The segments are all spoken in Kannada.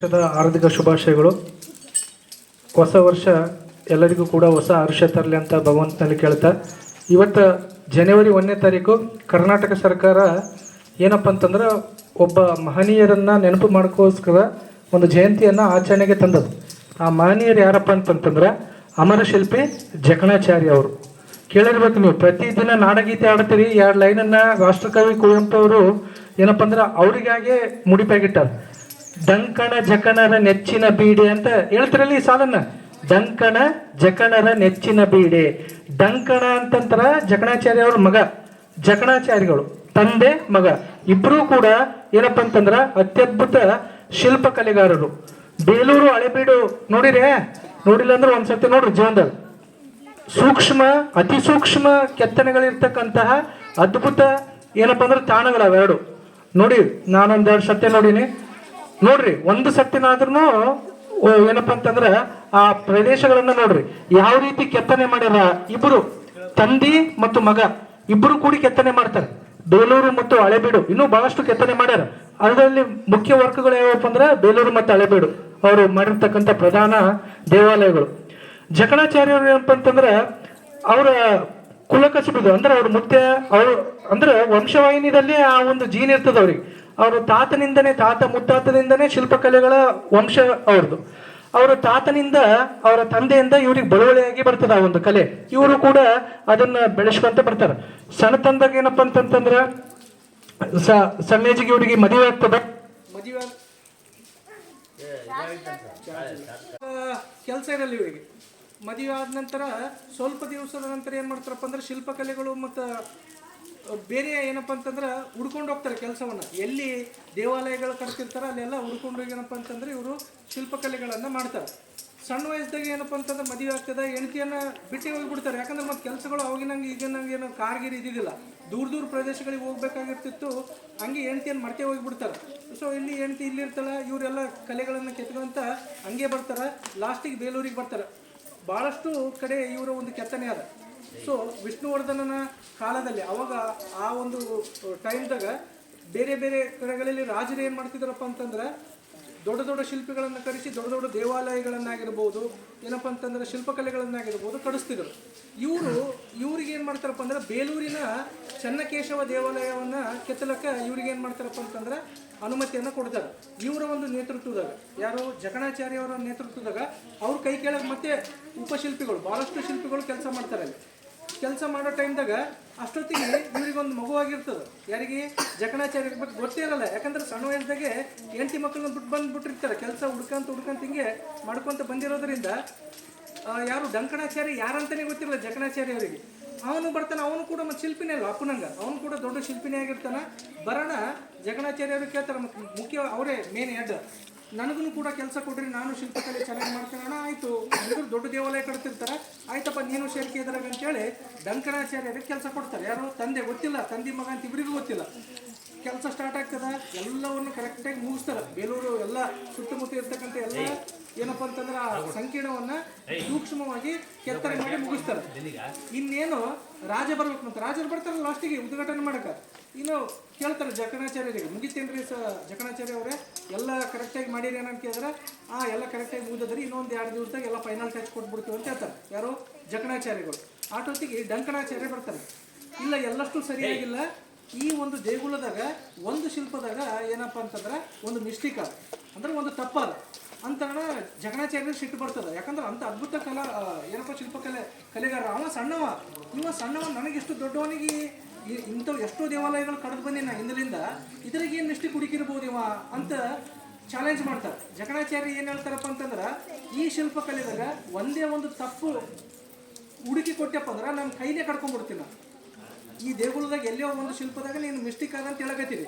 ಹಾರ್ದಿಕ ಶುಭಾಶಯಗಳು. ಹೊಸ ವರ್ಷ ಎಲ್ಲರಿಗೂ ಕೂಡ ಹೊಸ ಹರ್ಷ ತರಲಿ ಅಂತ ಭಗವಂತನಲ್ಲಿ ಕೇಳ್ತಾ, ಇವತ್ತು ಜನವರಿ 1ನೇ ತಾರೀಕು ಕರ್ನಾಟಕ ಸರ್ಕಾರ ಏನಪ್ಪ ಅಂತಂದ್ರೆ ಒಬ್ಬ ಮಹನೀಯರನ್ನು ನೆನಪು ಮಾಡೋಕ್ಕೋಸ್ಕರ ಒಂದು ಜಯಂತಿಯನ್ನು ಆಚರಣೆಗೆ ತಂದದ್ದು. ಆ ಮಹನೀಯರು ಯಾರಪ್ಪ ಅಂತಂತಂದ್ರೆ ಅಮರ ಶಿಲ್ಪಿ ಜಕಣಾಚಾರ್ಯ ಅವರು. ಕೇಳಿರ್ಬೇಕು ನೀವು, ಪ್ರತಿದಿನ ನಾಡಗೀತೆ ಆಡ್ತೀರಿ, 2 ಲೈನನ್ನು ರಾಷ್ಟ್ರಕವಿ ಕುವೆಂಪು ಅವರು ಏನಪ್ಪ ಅಂದ್ರೆ ಅವರಿಗಾಗೆ ಮುಡಿಪಾಗಿಟ್ಟಾರೆ. ಡಂಕಣ ಜಕಣರ ನೆಚ್ಚಿನ ಬೀಡೆ ಅಂತ ಹೇಳ್ತಿರಲ್ಲ ಈ ಸಾಲನ್ನ. ಡಂಕಣ ಜಕಣರ ನೆಚ್ಚಿನ ಬೀಡೆ. ಡಂಕಣ ಅಂತಂತರ ಜಕಣಾಚಾರ್ಯ ಅವ್ರ ಮಗ, ಜಕಣಾಚಾರ್ಯಗಳು ತಂದೆ ಮಗ ಇಬ್ಬರೂ ಕೂಡ ಏನಪ್ಪ ಅಂತಂದ್ರ ಅತ್ಯದ್ಭುತ ಶಿಲ್ಪ ಕಲೆಗಾರರು. ಬೇಲೂರು ಹಳೆಬೀಡು ನೋಡಿರೇ? ನೋಡಿಲ್ಲ ಅಂದ್ರೆ ಒಂದ್ಸತಿ ನೋಡ್ರಿ ಜೀವನದಲ್ಲಿ. ಸೂಕ್ಷ್ಮ ಅತಿ ಸೂಕ್ಷ್ಮ ಕೆತ್ತನೆಗಳಿರ್ತಕ್ಕಂತಹ ಅದ್ಭುತ ಏನಪ್ಪ ಅಂದ್ರೆ ತಾಣಗಳು ಅವೆರಡು. ನೋಡಿ, ನಾನೊಂದೆರಡು ಸತ್ಯ ನೋಡಿನಿ, ನೋಡ್ರಿ. ಒಂದು ಸತ್ತಿನಾದ್ರೂ ಏನಪ್ಪಾ ಅಂತಂದ್ರ ಆ ಪ್ರದೇಶಗಳನ್ನ ನೋಡ್ರಿ ಯಾವ ರೀತಿ ಕೆತ್ತನೆ ಮಾಡ್ಯಾರ. ಇಬ್ರು ತಂದಿ ಮತ್ತು ಮಗ ಇಬ್ರು ಕೂಡಿ ಕೆತ್ತನೆ ಮಾಡ್ತಾರೆ. ಬೇಲೂರು ಮತ್ತು ಹಳೆಬೀಡು ಇನ್ನೂ ಬಹಳಷ್ಟು ಕೆತ್ತನೆ ಮಾಡ್ಯಾರ. ಅದರಲ್ಲಿ ಮುಖ್ಯ ವರ್ಕ್ಗಳು ಯಾವಪ್ಪ ಅಂದ್ರೆ ಬೇಲೂರು ಮತ್ತು ಹಳೆಬೀಡು ಅವರು ಮಾಡಿರ್ತಕ್ಕಂಥ ಪ್ರಧಾನ ದೇವಾಲಯಗಳು. ಜಕಣಾಚಾರ್ಯರು ಏನಪ್ಪ ಅಂತಂದ್ರೆ ಅವರ ಕುಲಕಸುಬಿದು ಅಂದ್ರೆ ಅವ್ರ ಮುತ್ತೆ ಅವರು ಅಂದ್ರೆ ವಂಶವಾಹಿನಿಯಲ್ಲಿ ಆ ಒಂದು ಜೀನ್ ಇರ್ತದ ಅವ್ರಿಗೆ. ಅವರು ತಾತನಿಂದನೇ, ತಾತ ಮುತ್ತಾತದಿಂದನೇ ಶಿಲ್ಪಕಲೆಗಳ ವಂಶ ಅವ್ರದ್ದು. ಅವರ ತಾತನಿಂದ ಅವರ ತಂದೆಯಿಂದ ಇವ್ರಿಗೆ ಬಳುವಳಿಯಾಗಿ ಬರ್ತದ ಆ ಒಂದು ಕಲೆ. ಇವರು ಕೂಡ ಅದನ್ನ ಬೆಳೆಸ್ಕೊಂತ ಬರ್ತಾರೆ. ಸಣ್ಣ ತಂದಾಗ ಏನಪ್ಪ ಅಂತಂತಂದ್ರ ಸಣ್ಣೇಜಿಗೆ ಇವರಿಗೆ ಮದುವೆ ಆಗ್ತದ. ಮದುವೆ ಕೆಲಸ ಇರಲ್ಲ ಇವರಿಗೆ. ಮದುವೆ ಆದ ನಂತರ ಸ್ವಲ್ಪ ದಿವಸದ ನಂತರ ಏನ್ ಮಾಡ್ತಾರಪ್ಪ ಅಂದ್ರೆ ಶಿಲ್ಪಕಲೆಗಳು ಮತ್ತು ಬೇರೆ ಏನಪ್ಪ ಅಂತಂದ್ರೆ ಹುಡ್ಕೊಂಡು ಹೋಗ್ತಾರೆ ಕೆಲಸವನ್ನ. ಎಲ್ಲಿ ದೇವಾಲಯಗಳು ಕಟ್ತಿರ್ತಾರೆ ಅಲ್ಲೆಲ್ಲ ಹುಡ್ಕೊಂಡು ಏನಪ್ಪ ಅಂತಂದ್ರೆ ಇವರು ಶಿಲ್ಪಕಲೆಗಳನ್ನು ಮಾಡ್ತಾರೆ. ಸಣ್ಣ ವಯಸ್ಸಿದಾಗ ಏನಪ್ಪ ಅಂತಂದ್ರೆ ಮದುವೆ ಆಗ್ತದೆ, ಹೆಂಡತಿಯನ್ನು ಬಿಟ್ಟು ಹೋಗಿಬಿಡ್ತಾರೆ. ಯಾಕಂದ್ರೆ ಮತ್ತೆ ಕೆಲಸಗಳು ಅವಾಗಿನಂಗೆ ಈಗಿನಂಗೆ ಏನೋ ಕಾರ್ಗಿರಿ ಇದ್ದಿದ್ದಿಲ್ಲ, ದೂರ ಪ್ರದೇಶಗಳಿಗೆ ಹೋಗ್ಬೇಕಾಗಿರ್ತಿತ್ತು. ಹಂಗೆ ಹೆಂಡತಿಯನ್ನು ಮರ್ತೆ ಹೋಗಿಬಿಡ್ತಾರೆ. ಸೊ ಇಲ್ಲಿ ಹೆಂಡತಿ ಇಲ್ಲಿರ್ತಾಳೆ, ಇವರೆಲ್ಲ ಕಲೆಗಳನ್ನು ಕೆತ್ಕೊಂತ ಹಂಗೆ ಬರ್ತಾರೆ. ಲಾಸ್ಟಿಗೆ ಬೇಲೂರಿಗೆ ಬರ್ತಾರೆ. ಭಾಳಷ್ಟು ಕಡೆ ಇವರ ಒಂದು ಕೆತ್ತನೆ ಅದ. ಸೊ ವಿಷ್ಣುವರ್ಧನನ ಕಾಲದಲ್ಲಿ ಅವಾಗ ಆ ಒಂದು ಟೈಮ್ದಾಗ ಬೇರೆ ಬೇರೆ ಕಡೆಗಳಲ್ಲಿ ರಾಜರು ಏನು ಮಾಡ್ತಿದ್ರಪ್ಪ ಅಂತಂದ್ರೆ ದೊಡ್ಡ ದೊಡ್ಡ ಶಿಲ್ಪಿಗಳನ್ನು ಕರೆಸಿ ದೊಡ್ಡ ದೊಡ್ಡ ದೇವಾಲಯಗಳನ್ನಾಗಿರ್ಬೋದು, ಏನಪ್ಪ ಅಂತಂದ್ರೆ ಶಿಲ್ಪಕಲೆಗಳನ್ನಾಗಿರ್ಬೋದು ಕಡಿಸ್ತಿದ್ರು. ಇವ್ರಿಗೆ ಏನು ಮಾಡ್ತಾರಪ್ಪ ಅಂದ್ರೆ ಬೇಲೂರಿನ ಚನ್ನಕೇಶವ ದೇವಾಲಯವನ್ನು ಕೆತ್ತಲಕ್ಕೆ ಇವ್ರಿಗೆ ಏನು ಮಾಡ್ತಾರಪ್ಪ ಅಂತಂದ್ರೆ ಅನುಮತಿಯನ್ನು ಕೊಡ್ತಾರೆ. ಇವರ ಒಂದು ನೇತೃತ್ವದಾಗ, ಯಾರು ಜಕಣಾಚಾರ್ಯ ಅವರ ನೇತೃತ್ವದಾಗ ಅವ್ರ ಕೈ ಕೆಳಗೆ ಮತ್ತೆ ಉಪಶಿಲ್ಪಿಗಳು ಭಾಳಷ್ಟು ಶಿಲ್ಪಿಗಳು ಕೆಲಸ ಮಾಡ್ತಾರೆ. ಅಲ್ಲಿ ಕೆಲಸ ಮಾಡೋ ಟೈಮ್ದಾಗ ಅಷ್ಟೊತ್ತಿಗೆ ಇವ್ರಿಗೊಂದು ಮಗುವಾಗಿರ್ತದೆ. ಯಾರಿಗೆ? ಜಕಣಾಚಾರ್ಯ ಬಗ್ಗೆ ಗೊತ್ತೇ ಇರಲ್ಲ. ಯಾಕಂದ್ರೆ ಸಣ್ಣ ವಯಸ್ಸಿದಾಗೆ ಹೆಂಡತಿ ಮಕ್ಕಳನ್ನ ಬಂದ್ಬಿಟ್ಟಿರ್ತಾರೆ. ಕೆಲಸ ಹುಡ್ಕಂತ ಹಿಂಗೆ ಮಾಡ್ಕೊಂತ ಬಂದಿರೋದ್ರಿಂದ ಯಾರು ಡಂಕಣಾಚಾರ್ಯ ಯಾರಂತಾನೆ ಗೊತ್ತಿರಲ್ಲ ಜಕಣಾಚಾರ್ಯ ಅವರಿಗೆ. ಅವನು ಬರ್ತಾನೆ, ಅವನು ಕೂಡ ಮತ್ತೆ ಶಿಲ್ಪಿನೇ ಅಲ್ಲ ಅಪ್ಪನಂಗ, ಅವನು ಕೂಡ ದೊಡ್ಡ ಶಿಲ್ಪಿನೇ ಆಗಿರ್ತಾನೆ. ಬರೋಣ ಜಕಣಾಚಾರ್ಯ ಅವ್ರಿಗೆ ಕೇಳ್ತಾರೆ, ಮುಖ್ಯ ಅವರೇ ಮೇನ್ ಹೆಡ್, ನನಗೂ ಕೂಡ ಕೆಲಸ ಕೊಡ್ರಿ, ನಾನು ಶಿಲ್ಪಕಲೆ ಚೆನ್ನಾಗಿ ಮಾಡ್ಕೊಳ್ಳೋಣ. ಆಯಿತು, ದೊಡ್ಡ ದೇವಾಲಯ ಕಟ್ತಿರ್ತಾರೆ, ಆಯ್ತಪ್ಪ ನೀನು ಸೇರಿಕೆ ಇದ್ರಾಗ ಅಂತೇಳಿ ಡಂಕಣಾಚಾರ್ಯರಿಗೆ ಕೆಲಸ ಕೊಡ್ತಾರೆ. ಯಾರು? ತಂದೆ ಗೊತ್ತಿಲ್ಲ, ತಂದೆ ಮಗ ಅಂತ ಇಬ್ಬರಿಗೂ ಗೊತ್ತಿಲ್ಲ. ಕೆಲಸ ಸ್ಟಾರ್ಟ್ ಆಗ್ತದ, ಎಲ್ಲವನ್ನು ಕರೆಕ್ಟಾಗಿ ಮುಗಿಸ್ತಾರೆ. ಬೇಲೂರು ಎಲ್ಲ ಸುತ್ತಮುತ್ತ ಇರ್ತಕ್ಕಂಥ ಎಲ್ಲ ಏನಪ್ಪ ಅಂತಂದ್ರೆ ಆ ಸಂಕೀರ್ಣವನ್ನ ಸೂಕ್ಷ್ಮವಾಗಿ ಕೆತ್ತನೆ ಮಾಡಿ ಮುಗಿಸ್ತಾರೆ. ಇನ್ನೇನು ರಾಜ ಬರ್ಬೇಕಂತ ರಾಜರು ಬರ್ತಾರಲ್ಲ ಲಾಸ್ಟಿಗೆ ಉದ್ಘಾಟನೆ ಮಾಡಕ್ಕೆ. ಇನ್ನು ಕೇಳ್ತಾರೆ ಜಕಣಾಚಾರ್ಯರಿಗೆ, ಮುಗಿತೇನ್ರಿ ಜಕಣಾಚಾರ್ಯ ಅವರೇ ಎಲ್ಲ ಕರೆಕ್ಟಾಗಿ ಮಾಡಿರಿ ಏನಂತ ಕೇಳಿದ್ರೆ, ಎಲ್ಲ ಕರೆಕ್ಟಾಗಿ ಮುಗಿದ್ರಿ, ಇನ್ನೊಂದು 2 ದಿವಸದಾಗ ಎಲ್ಲ ಫೈನಲ್ ಟಚ್ ಕೊಟ್ಬಿಡ್ತೀವಿ ಅಂತ ಹೇಳ್ತಾರೆ. ಯಾರು? ಜಕಣಾಚಾರ್ಯಗಳು. ಆಟೊತ್ತಿಗೆ ಡಂಕಣಾಚಾರ್ಯ ಬರ್ತಾರೆ. ಇಲ್ಲ, ಎಲ್ಲಷ್ಟು ಸರಿಯಾಗಿಲ್ಲ, ಈ ಒಂದು ದೇಗುಲದಾಗ ಒಂದು ಶಿಲ್ಪದಾಗ ಏನಪ್ಪ ಅಂತಂದ್ರೆ ಒಂದು ಮಿಸ್ಟೇಕ್ ಅದ, ಅಂದ್ರೆ ಒಂದು ತಪ್ಪದ ಅಂತ ಜಕಣಾಚಾರ್ಯ ಸಿಟ್ಟು ಬರ್ತದೆ. ಯಾಕಂದ್ರೆ ಅಂತ ಅದ್ಭುತ ಏನಪ್ಪ ಕಲೆಗಾರ. ಅವ ಸಣ್ಣವ ನನಗೆಷ್ಟು ದೊಡ್ಡವನಿಗೆ ಇಂಥವು ಎಷ್ಟೋ ದೇವಾಲಯಗಳು ಕಳೆದು ಬಂದಿನ ಹಿಂದಲಿಂದ, ಇದ್ರಿಗೆ ಏನು ಮಿಸ್ಟೇಕ್ ಹುಡುಕಿರ್ಬೋದು ಇವ ಅಂತ ಚಾಲೆಂಜ್ ಮಾಡ್ತಾರೆ. ಜಕಣಾಚಾರ್ಯ ಏನು ಹೇಳ್ತಾರಪ್ಪ ಅಂತಂದ್ರೆ, ಈ ಶಿಲ್ಪಕಲೆದಾಗ ಒಂದೇ ಒಂದು ತಪ್ಪು ಹುಡುಕಿ ಕೊಟ್ಟಪ್ಪ ಅಂದ್ರೆ ನನ್ನ ಕೈಲೇ ಕಡ್ಕೊಂಡ್ಬಿಡ್ತೀನಿ. ಈ ದೇಗುಲದಾಗ ಎಲ್ಲೋ ಒಂದು ಶಿಲ್ಪದಾಗ ನೀನು ಮಿಸ್ಟೇಕ್ ಆಗಂತ ಹೇಳಕತ್ತೀರಿ,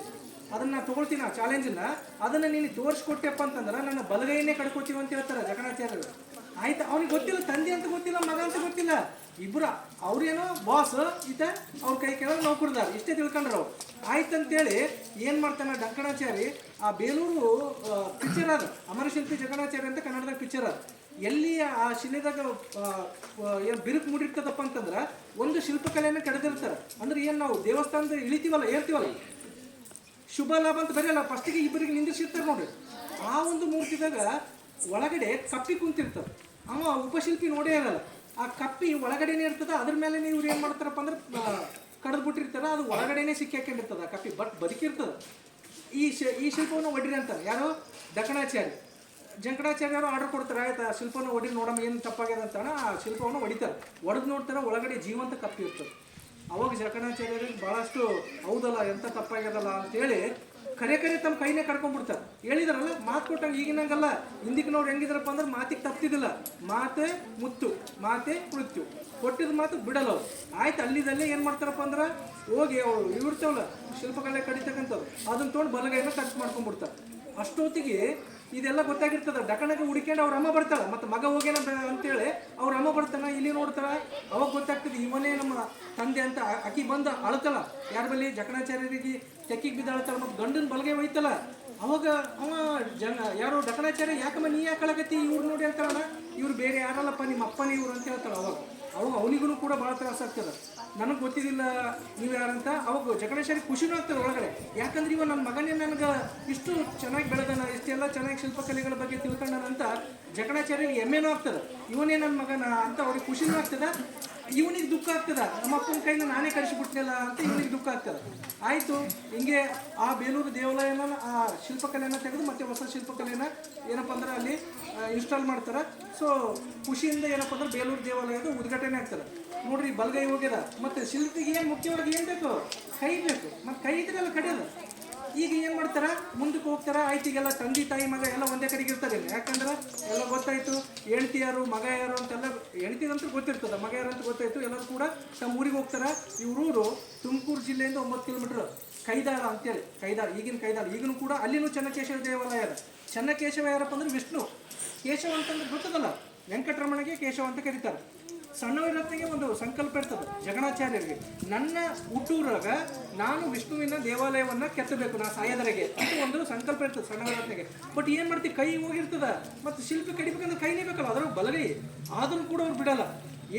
ಅದನ್ನ ತಗೊಳ್ತೀನಿ ಆ ಚಾಲೆಂಜನ್ನ, ಅದನ್ನ ನೀನು ತೋರಿಸ್ಕೊಟ್ಟೆಪ್ಪ ಅಂತಂದ್ರೆ ನನ್ನ ಬಲಗೈನೇ ಕಡ್ಕೋತೀವಿ ಅಂತ ಹೇಳ್ತಾರೆ ಜಕಣಾಚಾರ್ಯರು. ಆಯ್ತು, ಅವ್ನಿಗೆ ಗೊತ್ತಿಲ್ಲ, ತಂದೆ ಅಂತ ಗೊತ್ತಿಲ್ಲ, ಮಗ ಅಂತ ಗೊತ್ತಿಲ್ಲ, ಇಬ್ಬರ ಅವ್ರೇನೋ ಬಾಸ್ ಈತ ಅವ್ರ ಕೈ ಕೆಳಗೆ ನೌಕರದಾರ, ಇಷ್ಟೇ ತಿಳ್ಕೊಂಡ್ರು ಅವ್ರು. ಆಯ್ತಂತೇಳಿ ಏನು ಮಾಡ್ತಾನೆ ಡಂಕಣಾಚಾರಿ, ಆ ಬೇಲೂರು ಪಿಕ್ಚರ್ ಅದ, ಅಮರಶಿಲ್ಪಿ ಜಕಣಾಚಾರ್ಯ ಅಂತ ಕನ್ನಡದಾಗ ಪಿಕ್ಚರ್ ಅದ. ಎಲ್ಲಿ ಆ ಶಿಲೆದಾಗ ಏನು ಬಿರುಕು ಮೂಡಿರ್ತದಪ್ಪ ಅಂತಂದ್ರೆ ಒಂದು ಶಿಲ್ಪಕಲೆಯನ್ನು ಕೆಡದಿರ್ತಾರೆ. ಅಂದ್ರೆ ಏನು ನಾವು ದೇವಸ್ಥಾನದ ಇಳಿತೀವಲ್ಲ, ಏರ್ತೀವಲ್ಲ, ಶುಭ ಲಾಭ ಅಂತ ಬರೆಯಲ್ಲ, ಫಸ್ಟಿಗೆ ಇಬ್ಬರಿಗೆ ನಿಂದಿಸಿರ್ತಾರೆ ನೋಡ್ರಿ. ಆ ಒಂದು ಮೂರ್ತಿದಾಗ ಒಳಗಡೆ ಕಪ್ಪಿ ಕುಂತಿರ್ತದೆ. ಅವ ಉಪಶಿಲ್ಪಿ ನೋಡೇ ಇರಲ್ಲ. ಆ ಕಪ್ಪಿ ಒಳಗಡೆನೇ ಇರ್ತದೆ. ಅದ್ರ ಮೇಲೆ ಇವ್ರು ಏನು ಮಾಡ್ತಾರಪ್ಪ ಅಂದ್ರೆ ಕಡ್ದು ಬಿಟ್ಟಿರ್ತಾರ. ಅದು ಒಳಗಡೆನೇ ಸಿಕ್ಕಿ ಹಾಕೊಂಡಿರ್ತದೆ ಆ ಕಪ್ಪಿ, ಬಟ್ ಬದುಕಿರ್ತದೆ. ಈ ಶಿಲ್ಪವನ್ನು ಒಡ್ರಿ ಅಂತಾರೆ ಯಾರು? ದಕ್ಕಣಾಚಾರ್ಯ. ಜಂಕಣಾಚಾರ್ಯರು ಆರ್ಡರ್ ಕೊಡ್ತಾರೆ, ಆಯ್ತು ಆ ಶಿಲ್ಪವನ್ನು ಒಡ್ರಿ ನೋಡಮ್ಮ ಏನು ತಪ್ಪಾಗ್ಯದ ಅಂತಾನೆ ಆ ಶಿಲ್ಪವನ್ನು ಹೊಡಿತಾರೆ. ಒಡೆದು ನೋಡ್ತಾರೆ, ಒಳಗಡೆ ಜೀವಂತ ಕಪ್ಪಿ ಇರ್ತದೆ. ಅವಾಗ ಜಕಣಾಚಾರ್ಯರಿಗೆ ಭಾಳಷ್ಟು ಹೌದಲ್ಲ ಎಂತ ತಪ್ಪಾಗ್ಯದಲ್ಲ ಅಂತೇಳಿ ಕರೆ ತಮ್ಮ ಕೈನೇ ಕರ್ಕೊಂಡ್ಬಿಡ್ತಾರೆ. ಹೇಳಿದಾರಲ್ಲ, ಮಾತು ಕೊಟ್ಟಂಗೆ ಈಗಿನಂಗಲ್ಲ. ಹಿಂದಿಕ್ಕಿನವ್ರು ಹೆಂಗಿದ್ರಪ್ಪ ಅಂದ್ರೆ ಮಾತಿಗೆ ತಪ್ತಿದ್ದಿಲ್ಲ. ಮಾತೆ ಮುತ್ತು, ಮಾತೆ ಮೃತ್ಯು, ಕೊಟ್ಟಿದ ಮಾತು ಬಿಡಲ್ಲ ಅವ್ರು. ಆಯ್ತು, ಅಲ್ಲಿದಲ್ಲೇ ಏನು ಮಾಡ್ತಾರಪ್ಪ ಅಂದ್ರೆ ಹೋಗಿ ಅವರು ಇವಿರ್ತಾವಲ್ಲ ಶಿಲ್ಪಕಲೆ ಕಡಿತಕ್ಕಂಥದ್ದು, ಅದನ್ನ ತೊಗೊಂಡು ಬಲಗೈನ ಖರ್ಚು ಮಾಡ್ಕೊಂಡ್ಬಿಡ್ತಾರೆ. ಅಷ್ಟೊತ್ತಿಗೆ ಇದೆಲ್ಲ ಗೊತ್ತಾಗಿರ್ತದೆ. ಡಕಣಗೆ ಹುಡುಕ್ಯಂಡು ಅವ್ರ ಅಮ್ಮ ಬರ್ತಾಳೆ, ಮತ್ತು ಮಗ ಹೋಗ್ಯಾನ ಅಂತೇಳಿ ಅವ್ರ ಅಮ್ಮ ಬರ್ತಾನೆ. ಇಲ್ಲಿ ನೋಡ್ತಾರ, ಅವಾಗ ಗೊತ್ತಾಗ್ತದೆ ಇವನೇ ನಮ್ಮ ತಂದೆ ಅಂತ. ಆಕಿ ಬಂದು ಅಳ್ತಲ್ಲ ಯಾರ ಬಳಿ? ಜಕಣಾಚಾರ್ಯರಿಗೆ ತೆಕ್ಕಿಗೆ ಬಿದ್ದು ಅಳ್ತಾಳ, ಮತ್ತು ಗಂಡನ ಬಲಗೈ ಒಯ್ತಲ್ಲ. ಅವಾಗ ಅವ ಯಾರೋ ಡಕಣಾಚಾರ್ಯ, ಯಾಕಮ್ಮ ನೀ ಯಾಕೆ ಅಳಗತ್ತಿ? ಇವ್ರು ನೋಡಿ ಹೇಳ್ತಾರಲ್ಲ, ಇವ್ರು ಬೇರೆ ಯಾರಲ್ಲಪ್ಪ, ನಿಮ್ಮ ಅಪ್ಪನೇ ಇವ್ರು ಅಂತ ಹೇಳ್ತಾಳೆ. ಅವಾಗ ಅವನಿಗೂ ಕೂಡ ಭಾಳ ತ್ರಾಸ ಆಗ್ತದೆ. ನನಗೆ ಗೊತ್ತಿದ್ದಿಲ್ಲ ನೀವು ಯಾರಂತ. ಅವಾಗ ಜಕಣೇಶ್ವರಿ ಖುಷಿನೂ ಆಗ್ತದೆ ಒಳಗಡೆ. ಯಾಕಂದ್ರೆ ಇವ ನನ್ನ ಮಗನೇ ನನಗೆ ಇಷ್ಟು ಚೆನ್ನಾಗಿ ಬೆಳೆದಾನ, ಇಷ್ಟೆಲ್ಲ ಚೆನ್ನಾಗಿ ಶಿಲ್ಪಕಲೆಗಳ ಬಗ್ಗೆ ತಿಳ್ಕೊಂಡಾನಂತ ಜಕಣಾಚಾರ್ಯರಿಗೆ ಹೆಮ್ಮೆನೂ ಆಗ್ತದೆ. ಇವನೇ ನನ್ನ ಮಗನ ಅಂತ ಅವ್ರಿಗೆ ಖುಷಿನೂ ಆಗ್ತದೆ. ಇವನಿಗೆ ದುಃಖ ಆಗ್ತದೆ, ನಮ್ಮ ಅಪ್ಪನ ಕೈನ ನಾನೇ ಕಳಿಸಿಬಿಟ್ನಲ್ಲ ಅಂತ ಇವನಿಗೆ ದುಃಖ ಆಗ್ತದೆ. ಆಯಿತು, ಹಿಂಗೆ ಆ ಬೇಲೂರು ದೇವಾಲಯನ ಆ ಶಿಲ್ಪಕಲೆಯನ್ನು ತೆಗೆದು ಮತ್ತೆ ಹೊಸ ಶಿಲ್ಪಕಲೆನ ಏನಪ್ಪ ಅಂದ್ರೆ ಅಲ್ಲಿ ಇನ್ಸ್ಟಾಲ್ ಮಾಡ್ತಾರೆ. ಸೊ ಖುಷಿಯಿಂದ ಏನಪ್ಪ ಅಂದ್ರೆ ಬೇಲೂರು ದೇವಾಲಯದ ಉದ್ಘಾಟನೆ ಆಗ್ತದೆ. ನೋಡ್ರಿ, ಬಲಗೈ ಹೋಗ್ಯದ. ಮತ್ತು ಶಿಲ್ಪಿಗೆ ಏನು ಮುಖ್ಯವಾಗಿ ಏನು ಬೇಕು? ಕೈ ಬೇಕು. ಮತ್ತು ಕೈ ಇದ್ರೆಲ್ಲ ಕಡಿಯೋದು. ಈಗ ಏನು ಮಾಡ್ತಾರೆ, ಮುಂದಕ್ಕೆ ಹೋಗ್ತಾರೆ. ಆಯ್ತು, ಈಗೆಲ್ಲ ತಂದೆ ತಾಯಿ ಮಗ ಎಲ್ಲ ಒಂದೇ ಕಡೆಗೆ ಇರ್ತಾರೆ. ಯಾಕಂದ್ರೆ ಎಲ್ಲ ಗೊತ್ತಾಯಿತು, ಹೆಂಡ್ತಿ ಯಾರು ಮಗ ಯಾರು ಅಂತೆಲ್ಲ. ಹೆಂಡ್ತಿಗಂತೂ ಗೊತ್ತಿರ್ತದೆ, ಮಗ ಯಾರು ಅಂತ ಗೊತ್ತಾಯಿತು. ಎಲ್ಲರೂ ಕೂಡ ತಮ್ಮ ಊರಿಗೆ ಹೋಗ್ತಾರೆ. ಇವ್ರೂರು ತುಮಕೂರು ಜಿಲ್ಲೆಯಿಂದ 9 ಕಿಲೋಮೀಟ್ರ್ ಕೈದಾಳ ಅಂತೇಳಿ. ಕೈದಾಳ, ಈಗಿನ ಕೈದಾಳ. ಈಗಿನೂ ಕೂಡ ಅಲ್ಲಿನೂ ಚೆನ್ನಕೇಶವ ದೇವಾಲಯ ಅದ. ಚೆನ್ನಕೇಶವ ಯಾರಪ್ಪ ಅಂದ್ರೆ ವಿಷ್ಣು. ಕೇಶವ ಅಂತಂದ್ರೆ ಗೊತ್ತದಲ್ಲ, ವೆಂಕಟರಮಣಗೆ ಕೇಶವ ಅಂತ ಕರೀತಾರೆ. ಸಣ್ಣವರತ್ನಿಗೆ ಒಂದು ಸಂಕಲ್ಪ ಇರ್ತದೆ ಜಗಣಾಚಾರ್ಯರಿಗೆ, ನನ್ನ ಹುಟ್ಟೂರಾಗ ನಾನು ವಿಷ್ಣುವಿನ ದೇವಾಲಯವನ್ನು ಕೆತ್ತಬೇಕು ನಾ ಸಾಯದರೆಗೆ ಅಂತ ಒಂದು ಸಂಕಲ್ಪ ಇರ್ತದೆ ಸಣ್ಣವರತ್ನಿಗೆ. ಬಟ್ ಏನು ಮಾಡ್ತೀವಿ, ಕೈ ಹೋಗಿರ್ತದೆ. ಮತ್ತು ಶಿಲ್ಪಿ ಕಡಿಬೇಕಂದ್ರೆ ಕೈನೇ ಬೇಕಲ್ಲ, ಅದ್ರ ಬಲಗೈ. ಆದ್ರೂ ಕೂಡ ಅವ್ರು ಬಿಡಲ್ಲ.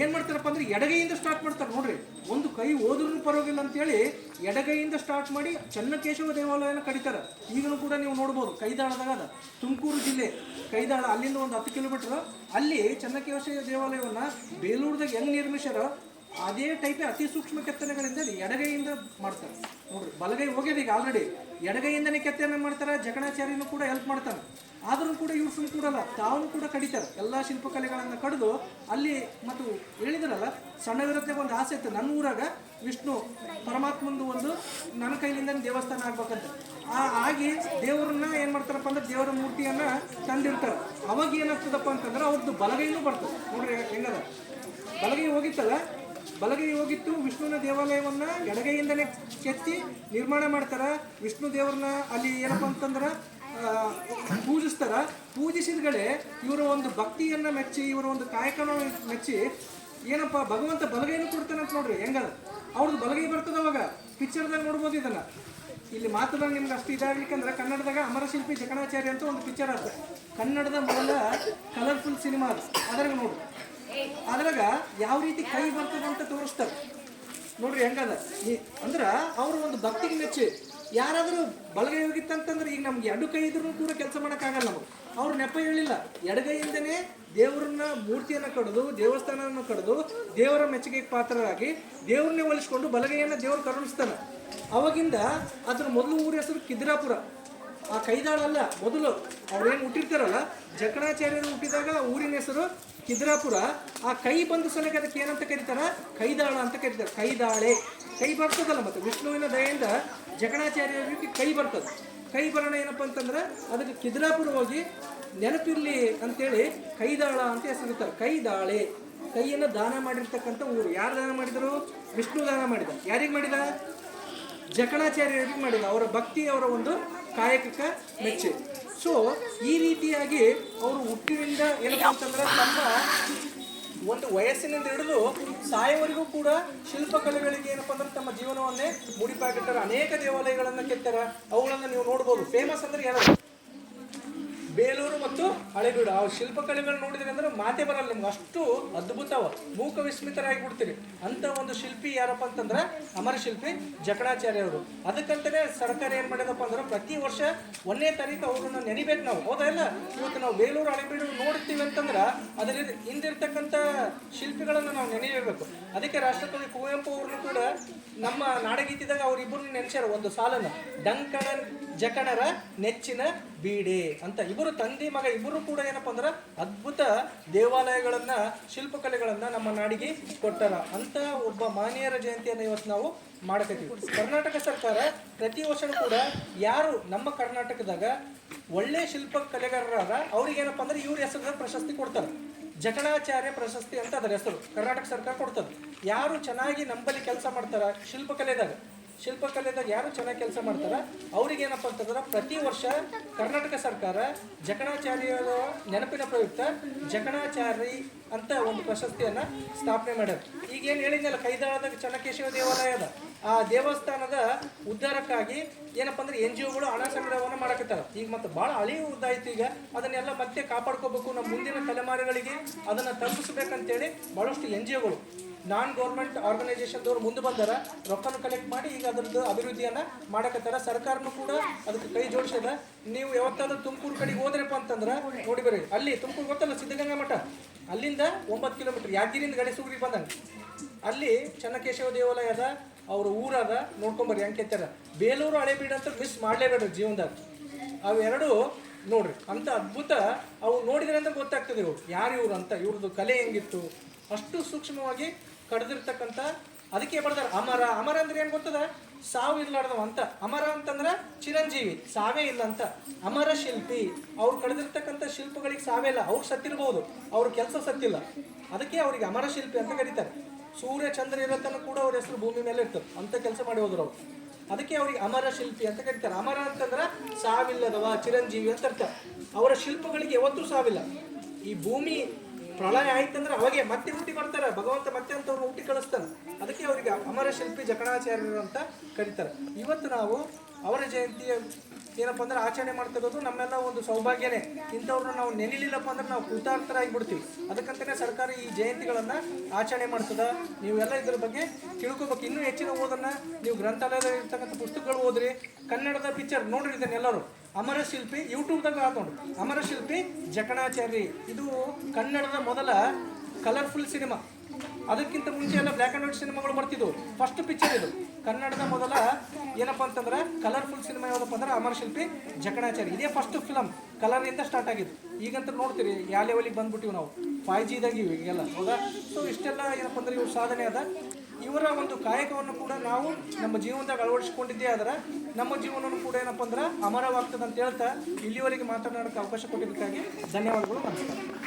ಏನು ಮಾಡ್ತಾರಪ್ಪ ಅಂದ್ರೆ ಎಡಗೈಯಿಂದ ಸ್ಟಾರ್ಟ್ ಮಾಡ್ತಾರೆ. ನೋಡ್ರಿ, ಒಂದು ಕೈ ಹೋದ್ರೂ ಪರವಾಗಿಲ್ಲ ಅಂತೇಳಿ ಎಡಗೈಯಿಂದ ಸ್ಟಾರ್ಟ್ ಮಾಡಿ ಚೆನ್ನಕೇಶವ ದೇವಾಲಯನ ಕಡಿತಾರೆ. ಈಗಲೂ ಕೂಡ ನೀವು ನೋಡ್ಬೋದು, ಕೈದಾಳದಾಗ ಅದ. ತುಮಕೂರು ಜಿಲ್ಲೆ ಕೈದಾಳ, ಅಲ್ಲಿಂದ ಒಂದು 10 ಕಿಲೋಮೀಟ್ರ್. ಅಲ್ಲಿ ಚೆನ್ನಕೇಶವ ದೇವಾಲಯವನ್ನು ಬೇಲೂರದಾಗ ಹೆಂಗೆ ನಿರ್ಮಿಸ್ಯಾರೋ ಅದೇ ಟೈಪೇ ಅತಿ ಸೂಕ್ಷ್ಮ ಕೆತ್ತನೆಗಳಿಂದ ಎಡಗೈಯಿಂದ ಮಾಡ್ತಾರೆ. ನೋಡ್ರಿ, ಬಲಗೈ ಹೋಗ್ಯದ ಈಗ ಆಲ್ರೆಡಿ. ಎಡಗೈಯಿಂದನೇ ಕೆತ್ತನೆ ಮಾಡ್ತಾರೆ. ಜಕಣಾಚಾರ್ಯನೂ ಕೂಡ ಹೆಲ್ಪ್ ಮಾಡ್ತಾನೆ. ಆದರೂ ಕೂಡ ಇವ್ರು ಸುಮ್ಮನೆ ಕೂಡಲ್ಲ, ತಾವು ಕೂಡ ಕಡಿತಾರೆ. ಎಲ್ಲ ಶಿಲ್ಪಕಲೆಗಳನ್ನು ಕಡಿದು ಅಲ್ಲಿ. ಮತ್ತು ಹೇಳಿದ್ರಲ್ಲ, ಸಣ್ಣವಿರತ್ತೆ ಒಂದು ಆಸೆ ಇತ್ತು, ನನ್ನ ಊರಾಗ ವಿಷ್ಣು ಪರಮಾತ್ಮಂದು ಒಂದು ನನ್ನ ಕೈಲಿಂದ ದೇವಸ್ಥಾನ ಆಗ್ಬೇಕಂತ. ಆಗಿ ದೇವರನ್ನ ಏನು ಮಾಡ್ತಾರಪ್ಪ ಅಂದ್ರೆ ದೇವರ ಮೂರ್ತಿಯನ್ನು ತಂದಿರ್ತಾರೆ. ಅವಾಗ ಏನಾಗ್ತದಪ್ಪ ಅಂತಂದ್ರೆ ಅವ್ರದ್ದು ಬಲಗೈನೂ ಬರ್ತದೆ. ನೋಡ್ರಿ ಹೆಂಗದ, ಬಲಗೈ ಹೋಗಿತ್ತಲ್ಲ, ಬಲಗೈ ಹೋಗಿತ್ತು. ವಿಷ್ಣುವಿನ ದೇವಾಲಯವನ್ನು ಎಡಗೈಯಿಂದನೇ ಕೆತ್ತಿ ನಿರ್ಮಾಣ ಮಾಡ್ತಾರೆ. ವಿಷ್ಣು ದೇವ್ರನ್ನ ಅಲ್ಲಿ ಏನಪ್ಪ ಅಂತಂದ್ರೆ ಪೂಜಿಸ್ತಾರ. ಪೂಜಿಸಿದಗಳೇ ಇವರ ಒಂದು ಭಕ್ತಿಯನ್ನು ಮೆಚ್ಚಿ, ಇವರ ಒಂದು ಕಾಯಕನ ಮೆಚ್ಚಿ ಏನಪ್ಪ ಭಗವಂತ ಬಲಗೈನೂ ಕೊಡ್ತಾನೆ ಅಂತ. ನೋಡ್ರಿ ಹೆಂಗದ, ಅವ್ರದ್ದು ಬಲಗೈ ಬರ್ತದೆ. ಅವಾಗ ಪಿಕ್ಚರ್ದಾಗ ನೋಡ್ಬೋದು ಇದನ್ನು. ಇಲ್ಲಿ ಮಾತುದಾಗ ನಿಮ್ಗೆ ಅಷ್ಟು ಇದಾಗಲಿಕ್ಕಂದ್ರೆ ಕನ್ನಡದಾಗ ಅಮರಶಿಲ್ಪಿ ಜಕಣಾಚಾರ್ಯ ಅಂತ ಒಂದು ಪಿಕ್ಚರ್ ಆಗ್ತದೆ. ಕನ್ನಡದ ಮೊದಲ ಕಲರ್ಫುಲ್ ಸಿನಿಮಾ ಅದು. ಅದ್ರಾಗ ನೋಡ್ರಿ, ಅದ್ರಾಗ ಯಾವ ರೀತಿ ಕೈ ಬರ್ತದೆ ಅಂತ ತೋರಿಸ್ತಾರೆ. ನೋಡ್ರಿ ಹೆಂಗದ ಅಂದ್ರೆ ಅವರು ಒಂದು ಭಕ್ತಿಗೆ ಮೆಚ್ಚಿ. ಯಾರಾದರೂ ಬಲಗೈ ಹೋಗಿತ್ತಂತಂದ್ರೆ ಈಗ ನಮ್ಗೆ ಎರಡು ಕೈ ಇದ್ರೂ ಕೂಡ ಕೆಲಸ ಮಾಡೋಕ್ಕಾಗಲ್ಲ. ನಮಗೆ ಅವ್ರು ನೆಪ ಹೇಳಿಲ್ಲ, ಎಡಗೈಯಿಂದನೇ ದೇವರನ್ನ ಮೂರ್ತಿಯನ್ನು ಕಡಿದು ದೇವಸ್ಥಾನವನ್ನು ಕಡಿದು ದೇವರ ಮೆಚ್ಚುಗೆಗೆ ಪಾತ್ರರಾಗಿ ದೇವ್ರನ್ನೇ ಹೋಲಿಸ್ಕೊಂಡು ಬಲಗೈಯನ್ನು ದೇವರು ಕರುಣಿಸ್ತಾನೆ. ಅವಾಗಿಂದ ಅದ್ರ ಮೊದಲು ಊರ ಹೆಸರು ಕಿದ್ರಾಪುರ. ಆ ಕೈದಾಳ ಅಲ್ಲ, ಮೊದಲು ಅವ್ರೇನು ಹುಟ್ಟಿರ್ತಾರಲ್ಲ, ಜಕಣಾಚಾರ್ಯರು ಹುಟ್ಟಿದಾಗ ಊರಿನ ಹೆಸರು ಕಿದ್ರಾಪುರ. ಆ ಕೈ ಬಂದ ಸಲಕ್ಕೆ ಅದಕ್ಕೆ ಏನಂತ ಕರೀತಾರ? ಕೈದಾಳ ಅಂತ ಕರೀತಾರೆ. ಕೈದಾಳೆ, ಕೈ ಬರ್ತದಲ್ಲ. ಮತ್ತು ವಿಷ್ಣುವಿನ ದಯೆಯಿಂದ ಜಕಣಾಚಾರ್ಯರಿಗೆ ಕೈ ಬರ್ತದೆ. ಕೈ ಬರೋಣ ಏನಪ್ಪ ಅಂತಂದ್ರೆ ಅದಕ್ಕೆ ಕಿದ್ರಾಪುರ ಹೋಗಿ ನೆನಪಿರಲಿ ಅಂತೇಳಿ ಕೈದಾಳ ಅಂತ ಹೆಸರಿರ್ತಾರೆ. ಕೈದಾಳೆ, ಕೈಯನ್ನು ದಾನ ಮಾಡಿರ್ತಕ್ಕಂಥ ಊರು. ಯಾರು ದಾನ ಮಾಡಿದರು? ವಿಷ್ಣು ದಾನ ಮಾಡಿದ. ಯಾರಿಗೆ ಮಾಡಿದ? ಜಕಣಾಚಾರ್ಯರಿಗೆ ಮಾಡಿದ. ಅವರ ಭಕ್ತಿ, ಅವರ ಒಂದು ಕಾಯಕಕ್ಕೆ ಮೆಚ್ಚಿ. ಸೊ ಈ ರೀತಿಯಾಗಿ ಅವರು ಹುಟ್ಟಿನಿಂದ ಏನಪ್ಪ ಅಂತಂದ್ರೆ ತಮ್ಮ ಒಂದು ವಯಸ್ಸಿನಿಂದ ಹಿಡಿದು ಸಾಯವರೆಗೂ ಕೂಡ ಶಿಲ್ಪಕಲೆಗಳಿಗೆ ಏನಪ್ಪ ಅಂದ್ರೆ ತಮ್ಮ ಜೀವನವನ್ನೇ ಮುಡಿಪಾಗಿರ್ತಾರೆ. ಅನೇಕ ದೇವಾಲಯಗಳನ್ನು ಕೆತ್ತಾರೆ. ಅವುಗಳನ್ನು ನೀವು ನೋಡ್ಬೋದು. ಫೇಮಸ್ ಅಂದ್ರೆ ಯಾರು? ಬೇಲೂರು ಮತ್ತು ಹಳೆಬೀಡು ಆ ಶಿಲ್ಪಕಲೆಗಳು ನೋಡಿದ್ರೆ ಅಂದ್ರೆ ಮಾತೆ ಬರಲ್ಲ ನಿಮ್ಗೆ, ಅಷ್ಟು ಅದ್ಭುತವ, ಮೂಕ ವಿಸ್ಮಿತರಾಗಿ ಬಿಡ್ತೀರಿ. ಅಂತ ಒಂದು ಶಿಲ್ಪಿ ಯಾರಪ್ಪ ಅಂತಂದ್ರೆ ಅಮರ ಶಿಲ್ಪಿ ಜಕಣಾಚಾರ್ಯ ಅವರು. ಅದಕ್ಕಂತಾನೆ ಸರ್ಕಾರ ಏನ್ ಮಾಡಿದಪ್ಪ ಅಂದ್ರೆ ಪ್ರತಿ ವರ್ಷ 1ನೇ ತಾರೀಕು ಅವ್ರನ್ನ ನೆನಿಬೇಕು ನಾವು, ಹೌದಾ ಇಲ್ಲ? ಇವತ್ತು ನಾವು ಬೇಲೂರು ಹಳೆಬೀಡು ನೋಡ್ತೀವಿ ಅಂತಂದ್ರೆ ಅದರಲ್ಲಿ ಹಿಂದಿರ್ತಕ್ಕಂಥ ಶಿಲ್ಪಿಗಳನ್ನು ನಾವು ನೆನೆಯಬೇಕು. ಅದಕ್ಕೆ ರಾಷ್ಟ್ರಕವಿ ಕುವೆಂಪು ಅವ್ರನ್ನು ಕೂಡ ನಮ್ಮ ನಾಡಗೀತಿದಾಗ ಅವರಿಬ್ಬರನ್ನ ನೆನೆಸ್ಯಾರ ಒಂದು ಸಾಲನ್ನ, ಡಂಕಣ ಜಕಣರ ನೆಚ್ಚಿನ ಬೀಡೆ ಅಂತ. ಇಬ್ಬರು ತಂದೆ ಮಗ ಇಬ್ಬರು ಕೂಡ ಏನಪ್ಪ ಅಂದ್ರೆ ಅದ್ಭುತ ದೇವಾಲಯಗಳನ್ನ ಶಿಲ್ಪಕಲೆಗಳನ್ನ ನಮ್ಮ ನಾಡಿಗೆ ಕೊಟ್ಟಾರ. ಅಂತ ಒಬ್ಬ ಮಾನ್ಯರ ಜಯಂತಿಯನ್ನು ಇವತ್ತು ನಾವು ಮಾಡಕತ್ತೀವಿ. ಕರ್ನಾಟಕ ಸರ್ಕಾರ ಪ್ರತಿ ವರ್ಷನೂ ಕೂಡ ಯಾರು ನಮ್ಮ ಕರ್ನಾಟಕದಾಗ ಒಳ್ಳೆ ಶಿಲ್ಪ ಕಲೆಗಾರರಾದ ಅವ್ರಿಗೇನಪ್ಪ ಅಂದ್ರೆ ಇವ್ರ ಹೆಸರದ ಪ್ರಶಸ್ತಿ ಕೊಡ್ತಾರೆ. ಜಕಣಾಚಾರ್ಯ ಪ್ರಶಸ್ತಿ ಅಂತ ಅದರ ಹೆಸರು ಕರ್ನಾಟಕ ಸರ್ಕಾರ ಕೊಡ್ತದೆ. ಯಾರು ಚೆನ್ನಾಗಿ ನಂಬಲ್ಲಿ ಕೆಲಸ ಮಾಡ್ತಾರ ಶಿಲ್ಪಕಲೆದಾಗ ಯಾರು ಚೆನ್ನಾಗಿ ಕೆಲಸ ಮಾಡ್ತಾರ ಅವ್ರಿಗೇನಪ್ಪ ಅಂತಂದ್ರೆ ಪ್ರತಿ ವರ್ಷ ಕರ್ನಾಟಕ ಸರ್ಕಾರ ಜಕಣಾಚಾರ್ಯರ ನೆನಪಿನ ಪ್ರಯುಕ್ತ ಜಕಣಾಚಾರ್ಯ ಅಂತ ಒಂದು ಪ್ರಶಸ್ತಿಯನ್ನು ಸ್ಥಾಪನೆ ಮಾಡ್ಯಾರ. ಈಗೇನು ಹೇಳಿದ್ನಲ್ಲ, ಕೈದಾಳದ ಚೆನ್ನಕೇಶವ ದೇವಾಲಯದ ಆ ದೇವಸ್ಥಾನದ ಉದ್ಧಾರಕ್ಕಾಗಿ ಏನಪ್ಪ ಅಂದ್ರೆ NGOಗಳು ಹಣ ಸಂಗ್ರಹವನ್ನು ಮಾಡಕತ್ತಾರ. ಈಗ ಮತ್ತೆ ಭಾಳ ಅಳಿವುದಾಯ್ತು. ಈಗ ಅದನ್ನೆಲ್ಲ ಮತ್ತೆ ಕಾಪಾಡ್ಕೋಬೇಕು, ನಮ್ಮ ಮುಂದಿನ ತಲೆಮಾರುಗಳಿಗೆ ಅದನ್ನು ತಲುಪಿಸ್ಬೇಕಂತೇಳಿ ಭಾಳಷ್ಟು NGOಗಳು ನಾನ್ ಗೌರ್ಮೆಂಟ್ ಆರ್ಗನೈಸೇಷನ್ದವ್ರು ಮುಂದೆ ಬಂದಾರ, ರೊಕ್ಕನ ಕಲೆಕ್ಟ್ ಮಾಡಿ ಈಗ ಅದರದ್ದು ಅಭಿವೃದ್ಧಿಯನ್ನು ಮಾಡಕತ್ತಾರ. ಸರ್ಕಾರನೂ ಕೂಡ ಅದಕ್ಕೆ ಕೈ ಜೋಡಿಸ್ಯದ. ನೀವು ಯಾವತ್ತಾದ್ರೂ ತುಮಕೂರು ಕಡೆಗೆ ಹೋದ್ರಪ್ಪ ಅಂತಂದ್ರೆ ನೋಡಿ ಬರ್ರಿ, ಅಲ್ಲಿ ತುಮಕೂರು ಗೊತ್ತಲ್ಲ ಸಿದ್ಧಗಂಗಾ ಮಠ, ಅಲ್ಲಿಂದ 9 ಕಿಲೋಮೀಟರ್ ಯಾದಗಿರಿಯಿಂದ ಗಣೇಶಗುರಿಗೆ ಬಂದಂಗೆ ಅಲ್ಲಿ ಚೆನ್ನಕೇಶವ ದೇವಾಲಯದ ಅವ್ರ ಊರಾದ ನೋಡ್ಕೊಂಬರ್ರಿ ಹೆಂಗೆ ಕೆತ್ತಾರ. ಬೇಲೂರು ಹಳೆಬೀಡು ಅಂತ ಮಿಸ್ ಮಾಡಲೇಬೇಡ್ರಿ ಜೀವನದಾಗ. ಅವೆರಡು ನೋಡ್ರಿ ಅಂತ ಅದ್ಭುತ. ಅವು ನೋಡಿದ್ರೆ ಅಂತ ಗೊತ್ತಾಗ್ತದೆ ಇವ್ರು ಯಾರು ಇವ್ರು ಅಂತ, ಇವ್ರದ್ದು ಕಲೆ ಹೆಂಗಿತ್ತು ಅಷ್ಟು ಸೂಕ್ಷ್ಮವಾಗಿ ಕಡ್ದಿರ್ತಕ್ಕಂಥ. ಅದಕ್ಕೆ ಬರ್ತಾರೆ ಅಮರ. ಅಮರ ಅಂದ್ರೆ ಏನು ಗೊತ್ತದ? ಸಾವು ಇರ್ಲಾರ್ದವ ಅಂತ. ಅಮರ ಅಂತಂದ್ರೆ ಚಿರಂಜೀವಿ, ಸಾವೇ ಇಲ್ಲ ಅಂತ. ಅಮರ ಶಿಲ್ಪಿ, ಅವ್ರು ಕಡ್ದಿರ್ತಕ್ಕಂಥ ಶಿಲ್ಪಗಳಿಗೆ ಸಾವೇ ಇಲ್ಲ. ಅವ್ರು ಸತ್ತಿರ್ಬೋದು, ಅವ್ರ ಕೆಲಸ ಸತ್ತಿಲ್ಲ, ಅದಕ್ಕೆ ಅವ್ರಿಗೆ ಅಮರ ಶಿಲ್ಪಿ ಅಂತ ಕರೀತಾರೆ. ಸೂರ್ಯ ಚಂದ್ರ ಇರತ್ತನ್ನು ಕೂಡ ಅವ್ರ ಹೆಸರು ಭೂಮಿ ಮೇಲೆ ಇರ್ತದೆ, ಅಂತ ಕೆಲಸ ಮಾಡಿ ಹೋದ್ರು ಅವ್ರು. ಅದಕ್ಕೆ ಅವ್ರಿಗೆ ಅಮರ ಶಿಲ್ಪಿ ಅಂತ ಕರೀತಾರೆ. ಅಮರ ಅಂತಂದ್ರೆ ಸಾವಿಲ್ಲದವ, ಚಿರಂಜೀವಿ ಅಂತ ಅರ್ಥ. ಅವರ ಶಿಲ್ಪಗಳಿಗೆ ಯಾವತ್ತೂ ಸಾವಿಲ್ಲ. ಈ ಭೂಮಿ ಪ್ರಳಯ ಆಯ್ತಂದ್ರೆ ಅವಾಗೆ ಮತ್ತೆ ಹುಟ್ಟಿ ಬರ್ತಾರೆ, ಭಗವಂತ ಮತ್ತೆ ಅಂತವ್ರು ಹುಟ್ಟಿ ಕಳಿಸ್ತಾನೆ. ಅದಕ್ಕೆ ಅವರಿಗೆ ಅಮರ ಶಿಲ್ಪಿ ಜಕಣಾಚಾರ್ಯರು ಅಂತ ಕರೀತಾರೆ. ಇವತ್ತು ನಾವು ಅವರ ಜಯಂತಿಯ ಏನಪ್ಪ ಅಂದ್ರೆ ಆಚರಣೆ ಮಾಡ್ತಿರೋದು ನಮ್ಮೆಲ್ಲ ಒಂದು ಸೌಭಾಗ್ಯನೇ. ಇಂಥವ್ರನ್ನ ನಾವು ನೆನಿಲಿಲ್ಲಪ್ಪ ಅಂದ್ರೆ ನಾವು ಕೃತಾರ್ಥರಾಗಿ ಬಿಡ್ತೀವಿ. ಅದಕ್ಕಂತಲೇ ಸರ್ಕಾರ ಈ ಜಯಂತಿಗಳನ್ನು ಆಚರಣೆ ಮಾಡ್ತದ. ನೀವೆಲ್ಲ ಇದ್ರ ಬಗ್ಗೆ ತಿಳ್ಕೊಬೇಕು. ಇನ್ನೂ ಹೆಚ್ಚಿನ ಓದನ್ನು ನೀವು ಗ್ರಂಥಾಲಯದಲ್ಲಿ ಇರ್ತಕ್ಕಂಥ ಪುಸ್ತಕಗಳು ಓದ್ರಿ. ಕನ್ನಡದ ಪಿಕ್ಚರ್ ನೋಡ್ರಿ ಇದನ್ನೆಲ್ಲರೂ. ಅಮರ ಶಿಲ್ಪಿ ಯೂಟ್ಯೂಬ್ದಾಗ ಹಾಕೊಂಡು ಅಮರ ಶಿಲ್ಪಿ ಜಕಣಾಚಾರ್ಯ. ಇದು ಕನ್ನಡದ ಮೊದಲ ಕಲರ್ಫುಲ್ ಸಿನಿಮಾ. ಅದಕ್ಕಿಂತ ಮುಂಚೆ ಎಲ್ಲ ಬ್ಲ್ಯಾಕ್ ಆ್ಯಂಡ್ ವೈಟ್ ಸಿನಿಮಾಗಳು ಬರ್ತಿದ್ವು. ಫಸ್ಟ್ ಪಿಕ್ಚರ್ ಇದು ಕನ್ನಡದ ಮೊದಲ ಏನಪ್ಪ ಅಂತಂದ್ರೆ ಕಲರ್ಫುಲ್ ಸಿನಿಮಾ ಯಾವುದಪ್ಪ ಅಂದ್ರೆ ಅಮರ ಶಿಲ್ಪಿ ಜಕಣಾಚಾರ್ಯ. ಇದೇ ಫಸ್ಟ್ ಫಿಲಮ್ ಕಲರಿಂದ ಸ್ಟಾರ್ಟ್ ಆಗಿದ್ದು. ಈಗಂತ ನೋಡ್ತೀರಿ ಯಾವ ಲೆವೆಲಿಗೆ ಬಂದ್ಬಿಟ್ಟಿವಿ ನಾವು, 5G ಇದಾಗಿವಿ ಈಗೆಲ್ಲ, ಹೌದಾ? ಸೊ ಇಷ್ಟೆಲ್ಲ ಏನಪ್ಪ ಅಂದ್ರೆ ಇವ್ರ ಸಾಧನೆ ಅದ. ಇವರ ಒಂದು ಕಾಯಕವನ್ನು ಕೂಡ ನಾವು ನಮ್ಮ ಜೀವನದಾಗ ಅಳವಡಿಸಿಕೊಂಡಿದ್ದೇ ಆದ್ರೆ ನಮ್ಮ ಜೀವನವನ್ನು ಕೂಡ ಏನಪ್ಪ ಅಂದ್ರೆ ಅಮರವಾಗ್ತದೆ ಅಂತ ಹೇಳ್ತಾ ಇಲ್ಲಿವರೆಗೆ ಮಾತನಾಡೋಕ್ಕೆ ಅವಕಾಶ ಕೊಟ್ಟಿದ್ದಕ್ಕಾಗಿ ಧನ್ಯವಾದಗಳು. ನಮಸ್ಕಾರ.